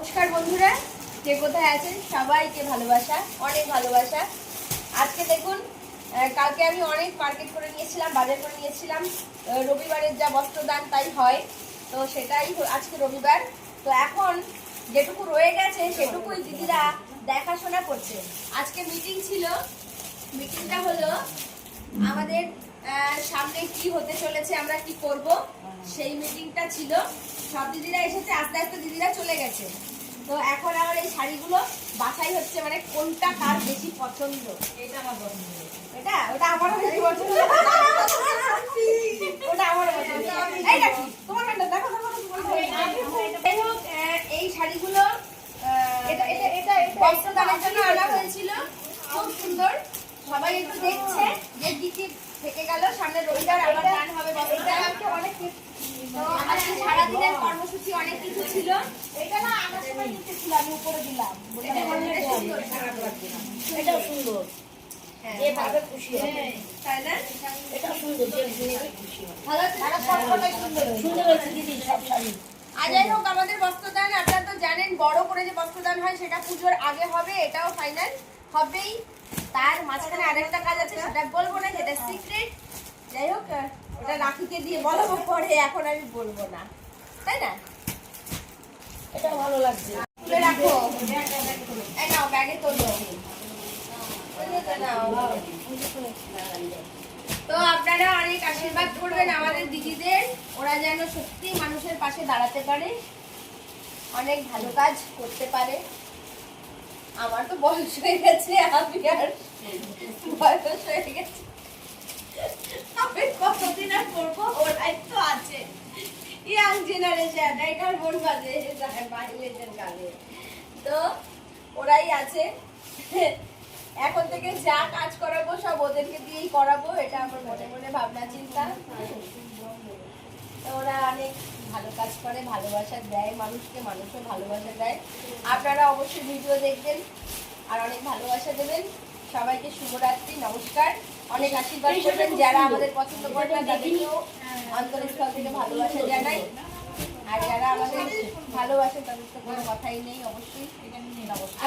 নমস্কার বন্ধুরা, কে কোথায় আছেন সবাইকে ভালোবাসা, অনেক ভালোবাসা। আজকে দেখুন, কালকে আমি অনেক মার্কেট করে নিয়েছিলাম, বাজার করে নিয়েছিলাম। রবিবারের যা বস্ত্রদান তাই হয়, তো সেটাই আজকে রবিবার। তো এখন যেটুকু রয়ে গেছে সেটুকুই দিদিরা দেখাশোনা করছে। আজকে মিটিং ছিল, মিটিংটা হলো আমাদের সামনে কি হতে চলেছে, আমরা কি করব, সেই মিটিংটা ছিল। সব দিদিরা এসেছে, আস্তে আস্তে দিদিরা চলে গেছে। তো এখন আমার এই শাড়িগুলো বাছাই হচ্ছে, মানে কোনটা কার বেশি পছন্দ। এটা আমার পছন্দ, এটা ওটা আমারও বেশি পছন্দ, ওটা আমারও পছন্দ। এই দেখো তোমার কাছে দেখো দেখো। যাই হোক, এই শাড়িগুলো বস্ত্রদানের জন্য আনা হয়েছিল, খুব সুন্দর। সবাই একটু দেখছে যে কি কি থেকে গেল। সামনে রবিবার আবার দান হবে বস্ত্রদান। অনেক আজকে সারাদিনের কর্মসূচি অনেক কিছু ছিল। এটা না আমার সময় নিতে ছিল, আমি উপরে দিলাম। এটাও সুন্দর, যে ভাবে খুশি হবে, তাই না? এটা সুন্দর, যে নেবে খুশি হবে। ভালো সবকটাই সুন্দর সুন্দর হয়েছে দিদি, সব শাড়ি। আর যাই হোক, আমাদের বস্ত্রদান আপনারা তো জানেন, বড় করে যে বস্ত্রদান হয় সেটা পুজোর আগে হবে, এটাও ফাইনাল হবেই। তার মাঝখানে আরেকটা কাজ আছে, সেটা বলবো না, সেটা সিক্রেট। যাই হোক, ওটা রাখিকে দিয়ে বলবো পরে, এখন আমি বলবো না, তাই না? এটা ভালো লাগছে। তুলে রাখো, এই নাও ব্যাগে তোলো। তো আপনারা অনেক আশীর্বাদ করবেন আমাদের দিদিদের, ওরা যেন সত্যি মানুষের পাশে দাঁড়াতে পারে, অনেক ভালো কাজ করতে পারে। আমার তো বয়স হয়ে গেছে, আমি আর বয়স হয়ে গেছে, আমি কতদিন আর করবো, ওরাই তো আছে ইয়াং জেনারেশন, এটার বোন বাজে মাইলেজের গানে, তো ওরাই আছে। এখন থেকে যা কাজ করাবো সব ওদেরকে দিয়েই করাবো, এটা আমার মনে মনে ভাবনা চিন্তা। তো ওরা অনেক ভালো কাজ করে, ভালোবাসা দেয় মানুষকে, মানুষও ভালোবাসা দেয়। আপনারা অবশ্যই ভিডিও দেখবেন আর অনেক ভালোবাসা দেবেন। সবাইকে শুভরাত্রি, নমস্কার। অনেক আশীর্বাদ করবেন, যারা আমাদের পছন্দ করে না তাদেরকেও অন্তরস্থল থেকে ভালোবাসা জানাই। আর যারা আমাদের ভালোবাসেন তাদের তো কোনো কথাই নেই, অবশ্যই নমস্কার।